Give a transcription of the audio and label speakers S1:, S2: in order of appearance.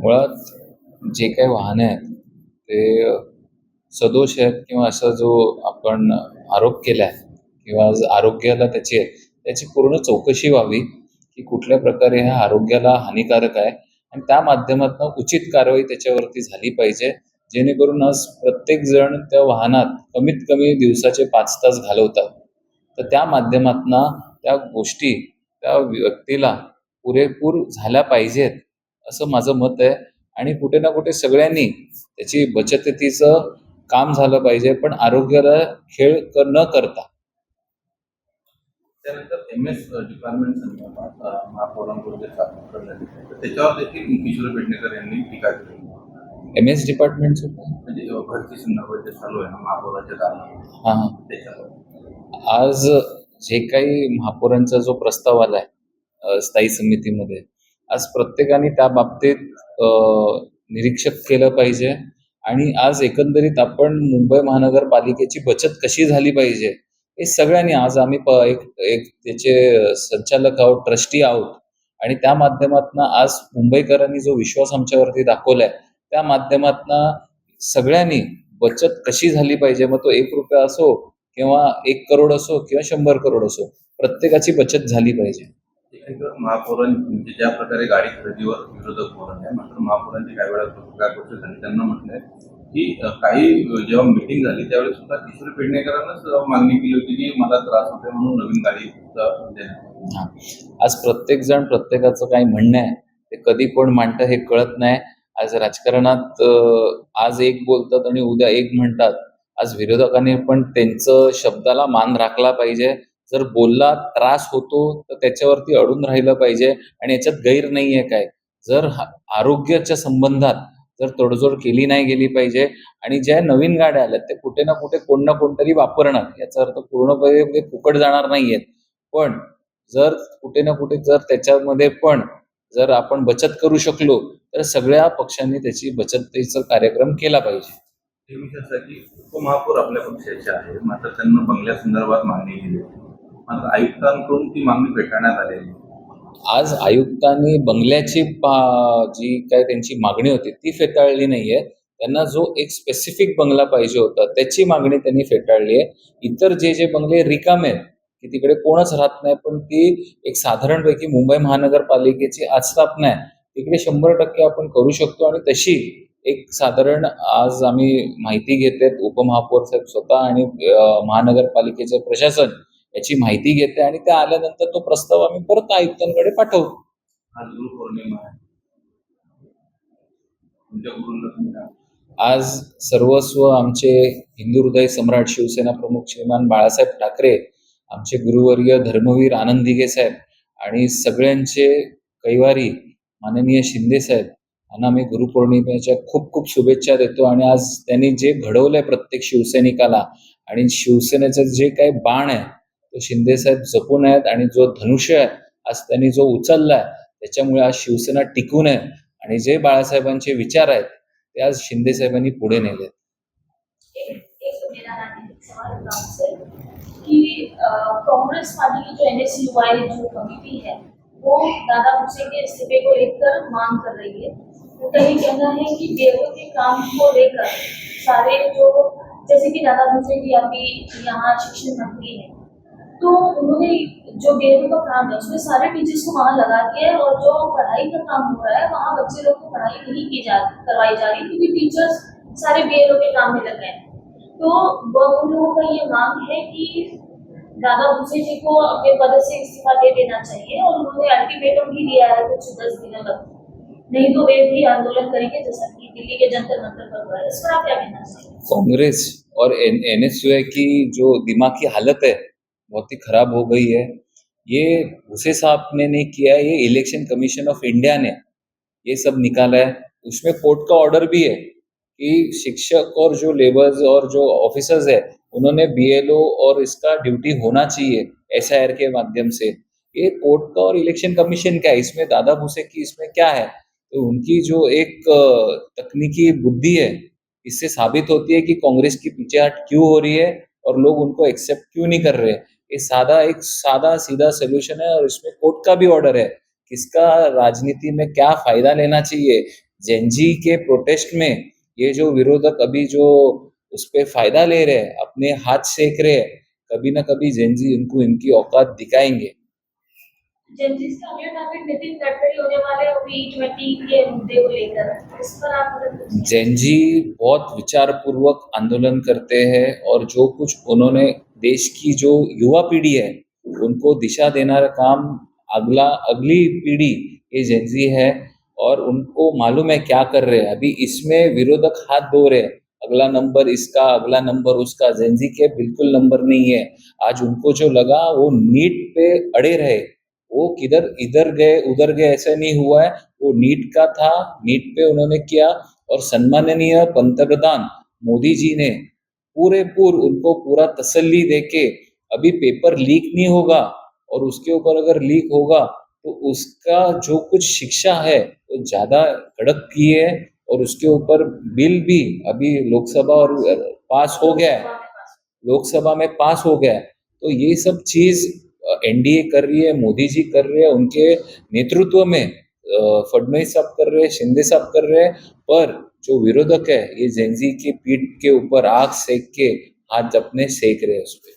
S1: मुळात जे काही वाहने आहेत ते सदोष आहेत किंवा असा जो आपण आरोप केला आहे किंवा आरोग्याला त्याची पूर्ण चौकशी व्हावी की कुठल्या प्रकारे हा आरोग्याला हानिकारक आहे आणि त्या माध्यमातून उचित कारवाई त्याच्यावरती झाली पाहिजे, जेणेकरून आज प्रत्येक जण त्या वाहनात कमीत कमी दिवसाचे 5 तास घालवतात. तर त्या माध्यमातनं त्या गोष्टी त्या व्यक्तीला पुरेपूर झाल्या पाहिजेत असं माझं मत आहे. आणि कुठे ना कुठे सगळ्यांनी त्याची बचतीचं काम झालं पाहिजे, पण आरोग्याला खेळ न करता.
S2: त्यानंतर एम-एस डिपार्टमेंट संदर्भात महापौरांकडून जे स्थापन करण्यात येते, तर त्याच्यावर देखील किशोर पेडणेकर यांनी टीका केली.
S1: MS डिपार्टमेंटचं
S2: म्हणजे भरती संदर्भात जे चालू आहे ना महापौराच्या काळात,
S1: हां हां
S2: त्याच्यावर
S1: आज जे काही महापौरांचा जो प्रस्ताव आलाय स्थायी समितीमध्ये, आज प्रत्येकाने त्या बाबतीत निरीक्षक केलं पाहिजे. आणि आज एकंदरीत आपण मुंबई महानगरपालिकेची बचत कशी झाली पाहिजे हे सगळ्यांनी, आज आम्ही एक एक त्याचे संचालक आहोत, ट्रस्टी आहोत, आणि त्या माध्यमातून आज मुंबईकरांनी जो विश्वास आमच्यावरती दाखवलाय त्या माध्यमातून सगळ्यांनी बचत कशी झाली पाहिजे, मग तो 1 रुपया असो किंवा 1 करोड असो किंवा 100 करोड असो, प्रत्येकाची बचत झाली पाहिजे.
S2: महापौरांनी म्हणजे ज्या प्रकारे गाडी खरेदीवर विरोधक बोलत आहे, मात्र महापौरांची काही वेळा पत्रकार परिषद झाली, त्यांना म्हटलंय की काही जेव्हा मिटिंग झाली त्यावेळेस सुद्धा किशोर पेडणेकरांनाच मागणी केली होती की मला त्रास होते म्हणून नवीन गाडी देण्यात.
S1: हां. आज प्रत्येक जण प्रत्येकाचं काही म्हणणं आहे ते कधी कोण मांडतं हे कळत नाही. आज राजकारणात आज एक बोलतात आणि उद्या एक म्हणतात. आज विरोधकांनी पण त्यांचं शब्दाला मान राखला पाहिजे. जर बोलला त्रास होतो तर त्याच्यावरती अडून राहिलं पाहिजे आणि याच्यात गैर नाहीये काय. जर आरोग्याच्या संबंधात जर तडजोड केली नाही गेली पाहिजे आणि ज्या नवीन गाड्या आल्यात ते कुठे ना कुठे कोण ना कोणतरी वापरणार, याचा अर्थ पूर्णपणे ते फुकट जाणार नाहीयेत. पण जर कुठे ना कुठे जर त्याच्यामध्ये पण जर आपण बचत करू शकलो तर सगळ्या पक्षांनी त्याची बचतीचा कार्यक्रम केला पाहिजे.
S2: हे विषयासाठी उपमहापौर आपल्या पक्षाचे आहे, मात्र त्यांना बंगल्यासंदर्भात मागणी केली होती. मात्र आयुक्तांकडून ती मागणी फेटाळण्यात आलेली.
S1: आज आयुक्तांनी बंगल्याची जी काय त्यांची मागणी होती ती फेटाळली नाहीये. त्यांना जो एक स्पेसिफिक बंगला पाहिजे होता त्याची मागणी त्यांनी फेटाळली आहे. इतर जे बंगले रिकामे आहेत की तिकडे कोणच राहत नाही, पण ती एक साधारणपैकी मुंबई महानगरपालिकेची आस्थापना आहे, तिकडे 100% आपण करू शकतो. आणि तशी एक साधारण आज आम्ही माहिती घेतेत, उपमहापौर साहेब स्वतः आणि महानगरपालिकेचं प्रशासन याची माहिती घेते आणि त्या आल्यानंतर तो प्रस्ताव आम्ही परत आयुक्तांकडे पाठवू.
S2: आज गुरुपौर्णिमा आहे, तुमच्या गुरुंना
S1: आज सर्वस्व आमचे हिंदू हृदय सम्राट शिवसेना प्रमुख श्रीमान बाळासाहेब ठाकरे, आमचे गुरुवर्य धर्मवीर आनंद दिघे साहेब आणि सगळ्यांचे कैवारी माननीय शिंदे साहेब यांना आम्ही गुरुपौर्णिमेच्या खूप खूप शुभेच्छा देतो. आणि आज त्यांनी जे घडवलंय प्रत्येक शिवसैनिकाला आणि शिवसेनेचं जे काही बाण आहे तो शिंदे साहेब जपून आहेत आणि जो धनुष्य आहे आज त्यांनी जो उचललाय त्याच्यामुळे आज शिवसेना टिकून आहे. आणि जे बाळासाहेबांचे विचार आहेत ते आज शिंदे साहेबांनी पुढे नेले.
S3: कांग्रेस पार्टी की जो NSUI जो कमेटी है वो दादा भूसे के इस्तीफे को लेकर मांग कर रही है। तो कहीं कहना है कि बेरों के काम को लेकर सारे जो, जैसे कि दादा भूसे की अभी यहाँ शिक्षण मंत्री है, तो उन्होंने जो बेरों का काम है उसमें सारे टीचर्स को वहाँ लगा दिया है और जो पढ़ाई का काम हो रहा है वहाँ बच्चे लोग को पढ़ाई नहीं करवाई जा रही क्योंकि टीचर्स सारे बेरों के काम में लग गए। तो उन लोगों का ये मांग है कि दादा भूसे जी को अपने पद से इस्तीफा दे देना चाहिए और उन्होंने अल्टीमेटम भी दिया है कुछ 10 दिनों तक, नहीं तो वे भी आंदोलन करेंगे जैसा कि दिल्ली के जंतर मंतर पर हुआ है। इस पर आप क्या कहना चाहिए?
S1: कांग्रेस और NSUI की जो दिमागी हालत है बहुत ही खराब हो गई है। ये भूसे साहब ने नहीं किया, ये इलेक्शन कमीशन ऑफ इंडिया ने ये सब निकाला है। उसमें कोर्ट का ऑर्डर भी है कि शिक्षक और जो लेबर्स और जो ऑफिसर्स है उन्होंने BLO और इसका ड्यूटी होना चाहिए SIR के माध्यम से। ये कोर्ट का और इलेक्शन कमीशन का है, इसमें दादा भूसे की इसमें क्या है? तो उनकी जो एक तकनीकी बुद्धि है इससे साबित होती है कि कांग्रेस की पीछेहट क्यों हो रही है और लोग उनको एक्सेप्ट क्यों नहीं कर रहे। ये एक सादा सीधा सोल्यूशन है और इसमें कोर्ट का भी ऑर्डर है किसका राजनीति में क्या फायदा लेना चाहिए। जेनजी के प्रोटेस्ट में ये जो विरोधक अभी जो उस पे फायदा ले रहे हैं, अपने हाथ सेक रहे हैं, कभी ना कभी जेनजी उनको इनकी औकात दिखाएंगे।
S3: जर्नलिस्ट का अगला टारगेट नितिन गडकरी होने वाले P20 के मुद्दे को लेकर, इस पर आप अगर कुछ कहना
S1: जेनजी बहुत विचारपूर्वक आंदोलन करते हैं और जो कुछ उन्होंने देश की जो युवा पीढ़ी है उनको दिशा देना काम अगली पीढ़ी ये जेनजी है और उनको मालूम है क्या कर रहे हैं। अभी इसमें विरोधक हाथ धो रहे हैं, अगला नंबर इसका, अगला नंबर उसका। जेनजी के बिल्कुल नंबर नहीं है। आज उनको जो लगा वो नीट पे अड़े रहे, वो किधर इधर गए उधर गए ऐसा नहीं हुआ है। वो नीट का था, नीट पे उन्होंने किया और सम्माननीय पंतप्रधान मोदी जी ने पूरेपूर उनको पूरा तसल्ली देके अभी पेपर लीक नहीं होगा और उसके ऊपर अगर लीक होगा तो उसका जो कुछ शिक्षा है वो ज़्यादा कड़क की है और उसके ऊपर बिल भी अभी लोकसभा और पास हो गया है, लोकसभा में पास हो गया है। तो ये सब चीज़ एनडीए कर रही है, मोदी जी कर रहे हैं, उनके नेतृत्व में फडणवीस साहब कर रहे हैं, शिंदे साहब कर रहे हैं। पर जो विरोधक है ये जेनजी की पीठ के ऊपर आग सेक के हाथ अपने सेक रहे हैं उस पर।